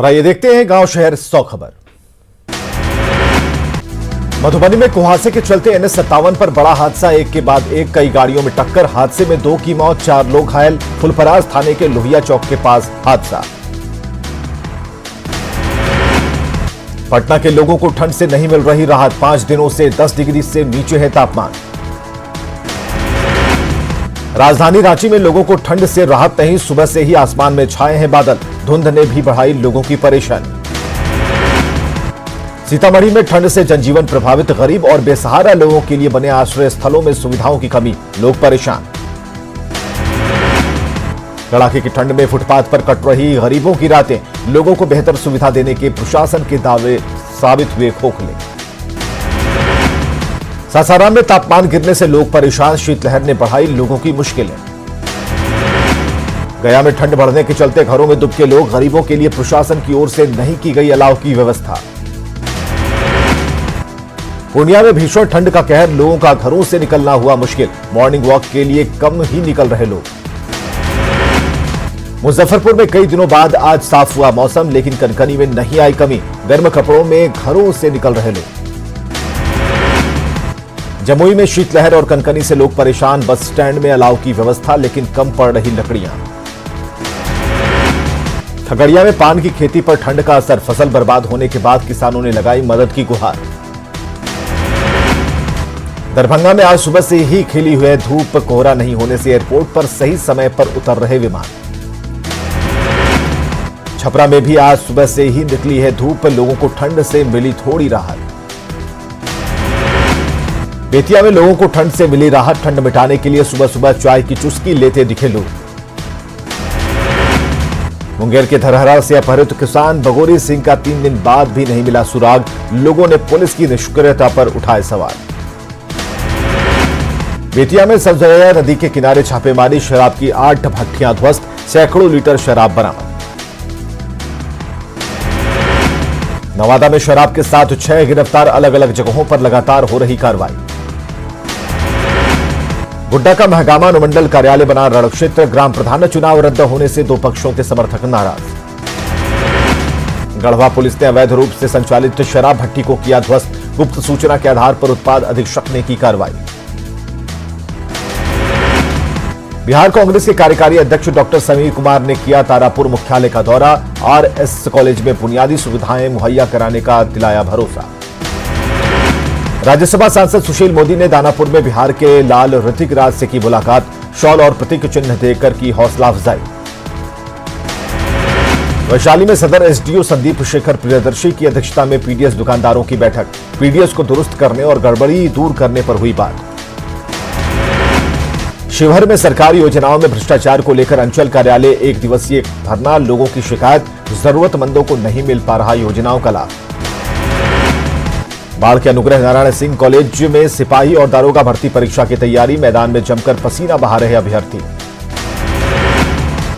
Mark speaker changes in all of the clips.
Speaker 1: और आइए देखते हैं गांव शहर 100 खबर। मधुबनी में कुहासे के चलते NH57 पर बड़ा हादसा, एक के बाद एक कई गाड़ियों में टक्कर। हादसे में 2 की मौत, 4 लोग घायल। फुलपरास थाने के लोहिया चौक के पास हादसा। पटना के लोगों को ठंड से नहीं मिल रही राहत, 5 दिनों से 10 डिग्री से नीचे है तापमान। राजधानी रांची में लोगों को ठंड से राहत नहीं, सुबह से ही आसमान में छाए हैं बादल। धुंध ने भी बढ़ाई लोगों की परेशानी। सीतामढ़ी में ठंड से जनजीवन प्रभावित, गरीब और बेसहारा लोगों के लिए बने आश्रय स्थलों में सुविधाओं की कमी, लोग परेशान। कड़ाके की ठंड में फुटपाथ पर कट रही गरीबों की रातें, लोगों को बेहतर सुविधा देने के प्रशासन के दावे साबित हुए खोखले। सासाराम में तापमान गिरने से लोग परेशान, शीतलहर ने बढ़ाई लोगों की मुश्किलें। गया में ठंड बढ़ने के चलते घरों में दुबके लोग, गरीबों के लिए प्रशासन की ओर से नहीं की गई अलाव की व्यवस्था। पूर्णिया में भीषण ठंड का कहर, लोगों का घरों से निकलना हुआ मुश्किल, मॉर्निंग वॉक के लिए कम ही निकल रहे लोग। मुजफ्फरपुर में कई दिनों बाद आज साफ हुआ मौसम, लेकिन कनकनी में नहीं आई कमी, गर्म कपड़ों में घरों से निकल रहे लोग। जमुई में शीतलहर और कनकनी से लोग परेशान, बस स्टैंड में अलाव की व्यवस्था, लेकिन कम पड़ रही लकड़ियां। खगड़िया में पान की खेती पर ठंड का असर, फसल बर्बाद होने के बाद किसानों ने लगाई मदद की गुहार। दरभंगा में आज सुबह से ही खिली हुई धूप, कोहरा नहीं होने से एयरपोर्ट पर सही समय पर उतर रहे विमान। छपरा में भी आज सुबह से ही निकली है धूप, लोगों को ठंड से मिली थोड़ी राहत। बेतिया में लोगों को ठंड से मिली राहत, ठंड मिटाने के लिए सुबह सुबह चाय की चुस्की लेते दिखे लोग। मुंगेर के धरहरा से अपहृत किसान बगोरी सिंह का 3 दिन बाद भी नहीं मिला सुराग, लोगों ने पुलिस की निष्क्रियता पर उठाए सवाल। बेतिया में सब्जैया नदी के किनारे छापेमारी, शराब की 8 भट्टियां ध्वस्त, सैकड़ों लीटर शराब बरामद। नवादा में शराब के साथ 6 गिरफ्तार, अलग अलग जगहों पर लगातार हो रही कार्रवाई। गुड्डा का महगामा अनुमंडल कार्यालय बना रण क्षेत्र, ग्राम प्रधान चुनाव रद्द होने से 2 पक्षों के समर्थक नाराज। गढ़वा पुलिस ने अवैध रूप से संचालित शराब भट्टी को किया ध्वस्त, गुप्त सूचना के आधार पर उत्पाद अधीक्षक ने की कार्रवाई। बिहार कांग्रेस के कार्यकारी अध्यक्ष डॉक्टर समीर कुमार ने किया तारापुर मुख्यालय का दौरा, RS कॉलेज में बुनियादी सुविधाएं मुहैया कराने का दिलाया भरोसा। राज्यसभा सांसद सुशील मोदी ने दानापुर में बिहार के लाल ऋतिक राज से की मुलाकात, शॉल और प्रतीक चिन्ह देकर की हौसला अफजाई। वैशाली में सदर SDO संदीप शेखर प्रियदर्शी की अध्यक्षता में PDS दुकानदारों की बैठक, PDS को दुरुस्त करने और गड़बड़ी दूर करने पर हुई बात। शिवहर में सरकारी योजनाओं में भ्रष्टाचार को लेकर अंचल कार्यालय 1 दिवसीय धरना, लोगों की शिकायत, जरूरतमंदों को नहीं मिल पा रहा योजनाओं का लाभ। बाढ़ के अनुग्रह नारायण सिंह कॉलेज में सिपाही और दारोगा भर्ती परीक्षा की तैयारी, मैदान में जमकर पसीना बहा रहे अभ्यर्थी।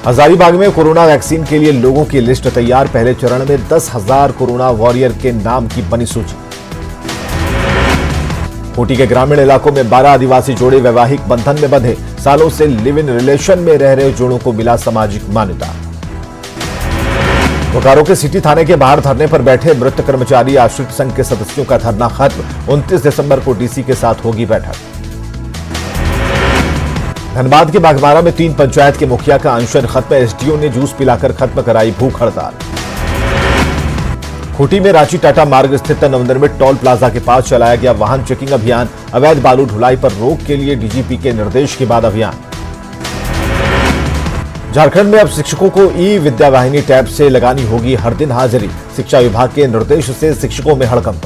Speaker 1: हजारीबाग में कोरोना वैक्सीन के लिए लोगों की लिस्ट तैयार, पहले चरण में 10,000 कोरोना वॉरियर के नाम की बनी सूची। खूंटी के ग्रामीण इलाकों में 12 आदिवासी जोड़े वैवाहिक बंधन में बंधे, सालों से लिव इन रिलेशन में रह रहे जोड़ों को मिला सामाजिक मान्यता। बोकारो के सिटी थाने के बाहर धरने पर बैठे मृत कर्मचारी आश्रित संघ के सदस्यों का धरना खत्म, 29 दिसंबर को DC के साथ होगी बैठक। धनबाद के बागमारा में 3 पंचायत के मुखिया का अनशन खत्म, SDO ने जूस पिलाकर खत्म कराई भूख हड़ताल। खूंटी में रांची टाटा मार्ग स्थित नवनिर्मित टोल प्लाजा के पास चलाया गया वाहन चेकिंग अभियान, अवैध बालू ढुलाई पर रोक के लिए DGP के निर्देश के बाद अभियान। झारखंड में अब शिक्षकों को ई-विद्या वाहिनी टैब से लगानी होगी हर दिन हाजिरी, शिक्षा विभाग के निर्देश से शिक्षकों में हड़कंप।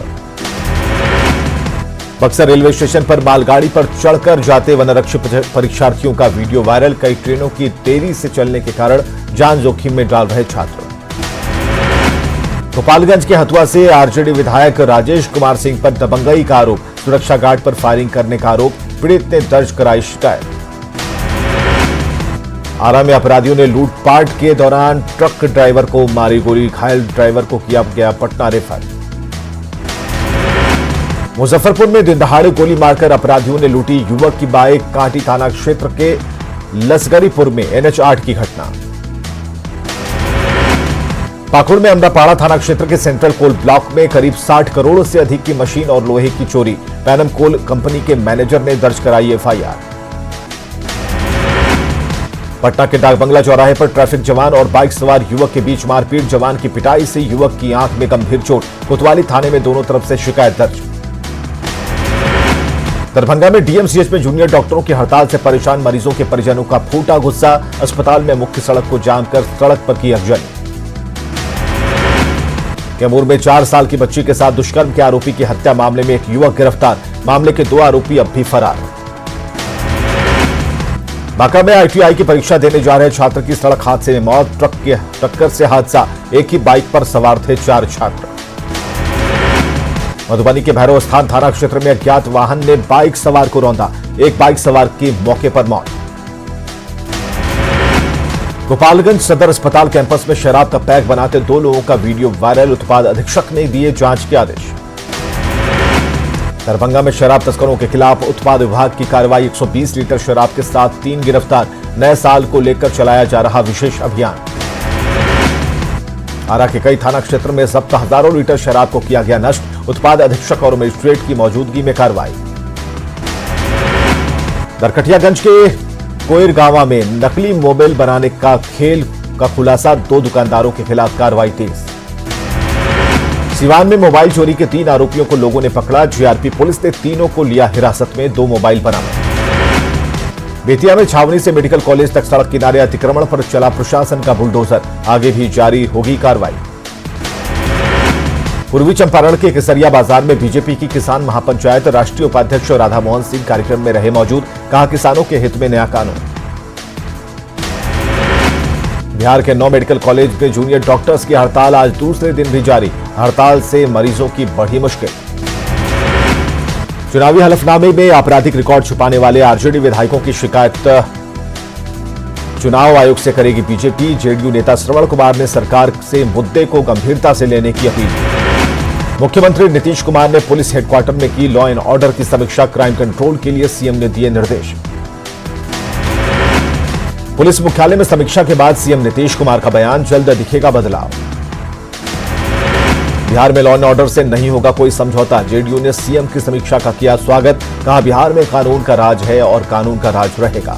Speaker 1: बक्सर रेलवे स्टेशन पर मालगाड़ी पर चढ़कर जाते वनरक्षक परीक्षार्थियों का वीडियो वायरल, कई ट्रेनों की देरी से चलने के कारण जान जोखिम में डाल रहे छात्र। गोपालगंज के हथुआ से RJD विधायक राजेश कुमार सिंह पर दबंगई का आरोप, सुरक्षा गार्ड पर फायरिंग करने का आरोप, पीड़ित ने दर्ज कराई शिकायत। आरा में अपराधियों ने लूटपाट के दौरान ट्रक ड्राइवर को मारी गोली, घायल ड्राइवर को किया गया पटना रेफर। मुजफ्फरपुर में दिन दहाड़े गोली मारकर अपराधियों ने लूटी युवक की बाइक, कांटी थाना क्षेत्र के लसगरीपुर में NH8 की घटना। पाकुड़ में अमरापाड़ा थाना क्षेत्र के सेंट्रल कोल ब्लॉक में करीब 60 करोड़ से अधिक की मशीन और लोहे की चोरी। पैनम कोल कंपनी के मैनेजर ने दर्ज कराई एफआईआर। पटना के डाक बंगला चौराहे पर ट्रैफिक जवान और बाइक सवार युवक के बीच मारपीट। जवान की पिटाई से युवक की आंख में गंभीर चोट। कोतवाली थाने में दोनों तरफ से शिकायत दर्ज। दरभंगा में डीएमसीएच में जूनियर डॉक्टरों की हड़ताल से परेशान मरीजों के परिजनों का फूटा गुस्सा। अस्पताल में मुख्य सड़क को जाम कर सड़क पर की अगजनी। कैमूर में 4 साल की बच्ची के साथ दुष्कर्म के आरोपी की हत्या मामले में एक युवक गिरफ्तार। मामले के 2 आरोपी अब भी फरार। बांका में आईटीआई की परीक्षा देने जा रहे छात्र की सड़क हादसे में मौत। ट्रक की टक्कर से हादसा। एक ही बाइक पर सवार थे 4 छात्र। मधुबनी के भैरव स्थान थाना क्षेत्र में अज्ञात वाहन ने बाइक सवार को रौंदा। एक बाइक सवार की मौके पर मौत। गोपालगंज सदर अस्पताल कैंपस में शराब का पैक बनाते 2 लोगों का वीडियो वायरल। उत्पाद अधीक्षक ने दिए जांच के आदेश। दरभंगा में शराब तस्करों के खिलाफ उत्पाद विभाग की कार्रवाई। 120 लीटर शराब के साथ 3 गिरफ्तार। नए साल को लेकर चलाया जा रहा विशेष अभियान। आरा के कई थाना क्षेत्र में जब्त हजारों लीटर शराब को किया गया नष्ट। उत्पाद अधीक्षक और मजिस्ट्रेट की मौजूदगी में कार्रवाई। नरकटियागंज के कोयरगांवा में नकली मोबाइल बनाने का खेल का खुलासा। 2 दुकानदारों के खिलाफ कार्रवाई तेज। सिवान में मोबाइल चोरी के 3 आरोपियों को लोगों ने पकड़ा। जीआरपी पुलिस ने तीनों को लिया हिरासत में। 2 मोबाइल बरामद। बेतिया में छावनी से मेडिकल कॉलेज तक सड़क किनारे अतिक्रमण पर चला प्रशासन का बुलडोजर। आगे भी जारी होगी कार्रवाई। पूर्वी चंपारण के केसरिया बाजार में बीजेपी की किसान महापंचायत राष्ट्रीय उपाध्यक्ष राधा मोहन सिंह कार्यक्रम में रहे मौजूद। कहा किसानों के हित में नया कानून। बिहार के 9 मेडिकल कॉलेज में जूनियर डॉक्टर्स की हड़ताल आज दूसरे दिन भी जारी। हड़ताल से मरीजों की बढ़ी मुश्किल। चुनावी हलफनामे में आपराधिक रिकॉर्ड छुपाने वाले आरजेडी विधायकों की शिकायत चुनाव आयोग से करेगी बीजेपी। जेडीयू नेता श्रवण कुमार ने सरकार से मुद्दे को गंभीरता से लेने की अपील। मुख्यमंत्री नीतीश कुमार ने पुलिस हेडक्वार्टर में की लॉ एंड ऑर्डर की समीक्षा। क्राइम कंट्रोल के लिए सीएम ने दिए निर्देश। पुलिस मुख्यालय में समीक्षा के बाद सीएम नीतीश कुमार का बयान। जल्द दिखेगा बदलाव। बिहार में लॉ एंड ऑर्डर से नहीं होगा कोई समझौता। जेडीयू ने सीएम की समीक्षा का किया स्वागत। कहा बिहार में कानून का राज है और कानून का राज रहेगा।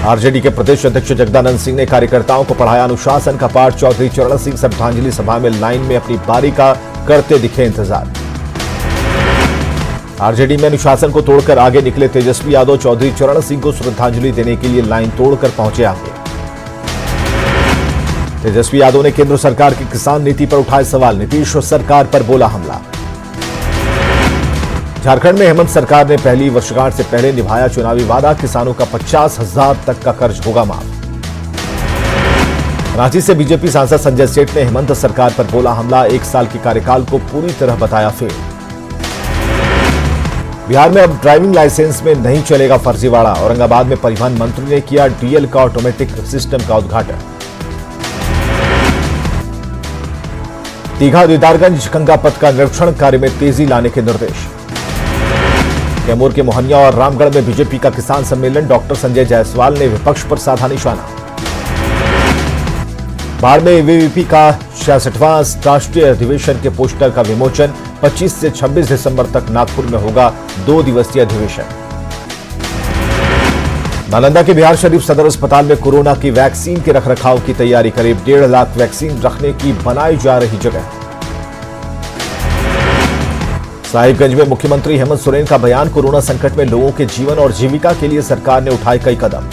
Speaker 1: आरजेडी के प्रदेश अध्यक्ष जगदानंद सिंह ने कार्यकर्ताओं को पढ़ाया अनुशासन का पाठ। चौधरी चरण सिंह श्रद्धांजलि सभा में लाइन में अपनी बारी का करते दिखे इंतजार। आरजेडी में अनुशासन को तोड़कर आगे निकले तेजस्वी यादव। चौधरी चरण सिंह को श्रद्धांजलि देने के लिए लाइन तोड़कर पहुंचे आगे। तेजस्वी यादव ने केंद्र सरकार की किसान नीति पर उठाए सवाल। नीतीश सरकार पर बोला हमला। झारखंड में हेमंत सरकार ने पहली वर्षगांठ से पहले निभाया चुनावी वादा। किसानों का 50,000 तक का कर्ज होगा माफ। रांची से बीजेपी सांसद संजय सेठ ने हेमंत सरकार पर बोला हमला। 1 साल के कार्यकाल को पूरी तरह बताया फेल। बिहार में अब ड्राइविंग लाइसेंस में नहीं चलेगा फर्जीवाड़ा। औरंगाबाद में परिवहन मंत्री ने किया डीएल का ऑटोमेटिक सिस्टम का उद्घाटन। दीघा दीदारगंज गंगा पथ का निरीक्षण कार्य में तेजी लाने के निर्देश। कैमूर के मोहनिया और रामगढ़ में बीजेपी का किसान सम्मेलन। डॉक्टर संजय जायसवाल ने विपक्ष पर साधा निशाना। बाढ़ में एबीवीपी का 66वां राष्ट्रीय अधिवेशन के पोस्टर का विमोचन। 25 से 26 दिसंबर तक नागपुर में होगा 2 दिवसीय अधिवेशन। नालंदा के बिहार शरीफ सदर अस्पताल में कोरोना की वैक्सीन के रखरखाव की तैयारी। करीब 1.5 लाख वैक्सीन रखने की बनाई जा रही जगह। साहिबगंज में मुख्यमंत्री हेमंत सोरेन का बयान। कोरोना संकट में लोगों के जीवन और जीविका के लिए सरकार ने उठाए कई कदम।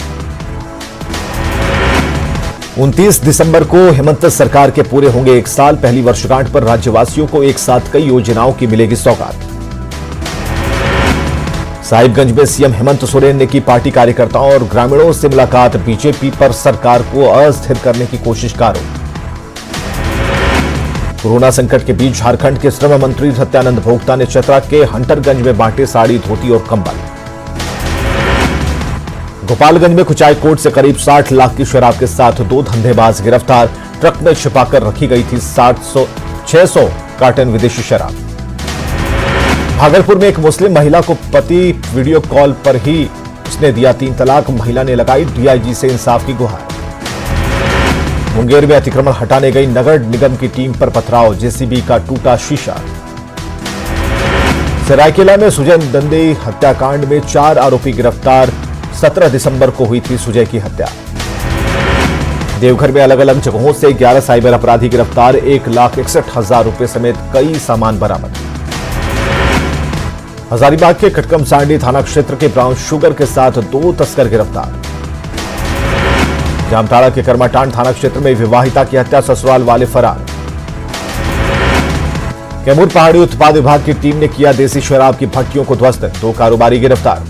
Speaker 1: 29 दिसंबर को हेमंत सरकार के पूरे होंगे 1 साल। पहली वर्षगांठ पर राज्यवासियों को एक साथ कई योजनाओं की मिलेगी सौगात। साहिबगंज में सीएम हेमंत सोरेन ने की पार्टी कार्यकर्ताओं और ग्रामीणों से मुलाकात। बीजेपी पर सरकार को अस्थिर करने की कोशिश का आरोप। कोरोना संकट के बीच झारखंड के श्रम मंत्री सत्यानंद भोक्ता ने चतरा के हंटरगंज में बांटे साड़ी, धोती और कंबल। गोपालगंज में कुचायकोट से करीब 60 लाख की शराब के साथ 2 धंधेबाज गिरफ्तार। ट्रक में छिपाकर रखी गई थी 600 कार्टन विदेशी शराब। भागलपुर में एक मुस्लिम महिला को पति वीडियो कॉल पर ही उसने दिया 3 तलाक। महिला ने लगाई डीआईजी से इंसाफ की गुहार। मुंगेर में अतिक्रमण हटाने गई नगर निगम की टीम पर पथराव, जेसीबी का टूटा शीशा। सरायकेला में सुजय दंदे हत्याकांड में 4 आरोपी गिरफ्तार, 17 दिसंबर को हुई थी सुजय की हत्या। देवघर में अलग अलग जगहों से 11 साइबर अपराधी गिरफ्तार, 1,61,000 रुपए समेत कई सामान बरामद। हजारीबाग के कटकमसांडी थाना क्षेत्र के ब्राउन शुगर के साथ 2 तस्कर गिरफ्तार। जामताड़ा के कर्माटांड थाना क्षेत्र में विवाहिता की हत्या, ससुराल वाले फरार। कैमूर पहाड़ी उत्पाद विभाग की टीम ने किया देसी शराब की भट्टियों को ध्वस्त, 2 कारोबारी गिरफ्तार।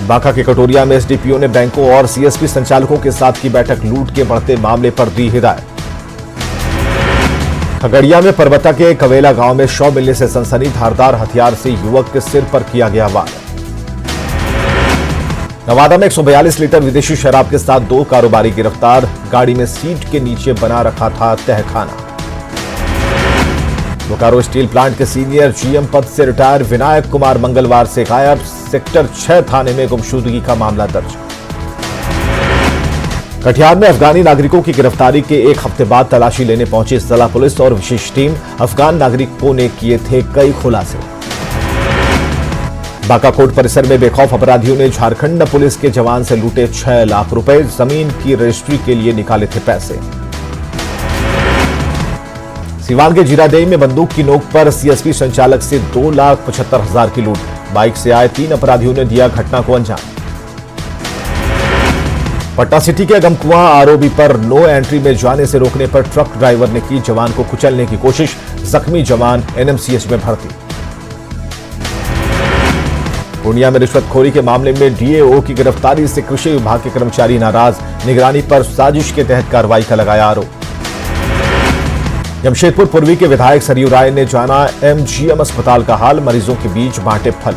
Speaker 1: बांका के कटोरिया में एसडीपीओ ने बैंकों और सीएसपी संचालकों के साथ की बैठक, लूट के बढ़ते मामले पर दी हिदायत। खगड़िया में परबत्ता के कवेला गांव में शव मिलने से सनसनी, धारदार हथियार से युवक के सिर पर किया गया वार। नवादा में 142 लीटर विदेशी शराब के साथ 2 कारोबारी गिरफ्तार, गाड़ी में सीट के नीचे बना रखा था तहखाना। बोकारो स्टील प्लांट के सीनियर जीएम पद से रिटायर विनायक कुमार मंगलवार से गायब, सेक्टर 6 थाने में गुमशुदगी का मामला दर्ज। कटिहार में अफगानी नागरिकों की गिरफ्तारी के 1 हफ्ते बाद तलाशी लेने पहुंची जिला पुलिस और विशेष टीम, अफगान नागरिकों ने किए थे कई खुलासे। बांका कोर्ट परिसर में बेखौफ अपराधियों ने झारखंड पुलिस के जवान से लूटे 6 लाख रुपए, जमीन की रजिस्ट्री के लिए निकाले थे पैसे। सीवान के जीरादेई में बंदूक की नोक पर सीएसपी संचालक से 2,75,000 की लूट, बाइक से आए 3 अपराधियों ने दिया घटना को अंजाम। पटना सिटी के गमकुआं आरओबी पर नो एंट्री में जाने से रोकने पर ट्रक ड्राइवर ने की जवान को कुचलने की कोशिश, जख्मी जवान एनएमसीएच में भर्ती। पूर्णिया में रिश्वतखोरी के मामले में डीएओ की गिरफ्तारी से कृषि विभाग के कर्मचारी नाराज, निगरानी पर साजिश के तहत कार्रवाई का लगाया आरोप। जमशेदपुर पूर्वी के विधायक सरयू राय ने जाना एमजीएम अस्पताल का हाल, मरीजों के बीच बांटे फल।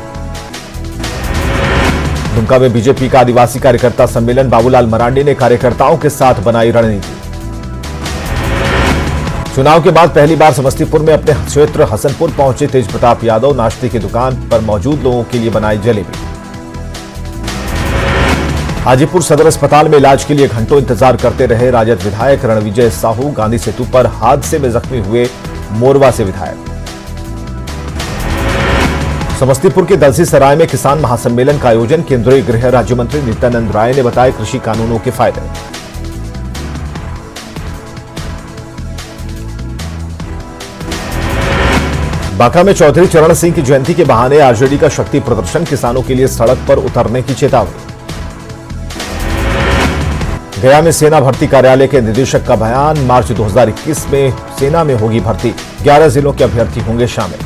Speaker 1: दुमका में बीजेपी का आदिवासी कार्यकर्ता सम्मेलन, बाबूलाल मरांडी ने कार्यकर्ताओं के साथ बनाई रणनीति। चुनाव के बाद पहली बार समस्तीपुर में अपने क्षेत्र हसनपुर पहुंचे तेज प्रताप यादव, नाश्ते की दुकान पर मौजूद लोगों के लिए बनाई जलेबी। हाजीपुर सदर अस्पताल में इलाज के लिए घंटों इंतजार करते रहे राजद विधायक रणविजय साहू, गांधी सेतु पर हादसे में जख्मी हुए मोरवा से विधायक। समस्तीपुर के दलसीसराय में किसान महासम्मेलन का आयोजन, केंद्रीय गृह राज्य मंत्री नित्यानंद राय ने बताए कृषि कानूनों के फायदे। बांका में चौधरी चरण सिंह की जयंती के बहाने आरजेडी का शक्ति प्रदर्शन, किसानों के लिए सड़क पर उतरने की चेतावनी। गया में सेना भर्ती कार्यालय के निदेशक का बयान, मार्च 2021 में सेना में होगी भर्ती, 11 जिलों के अभ्यर्थी होंगे शामिल।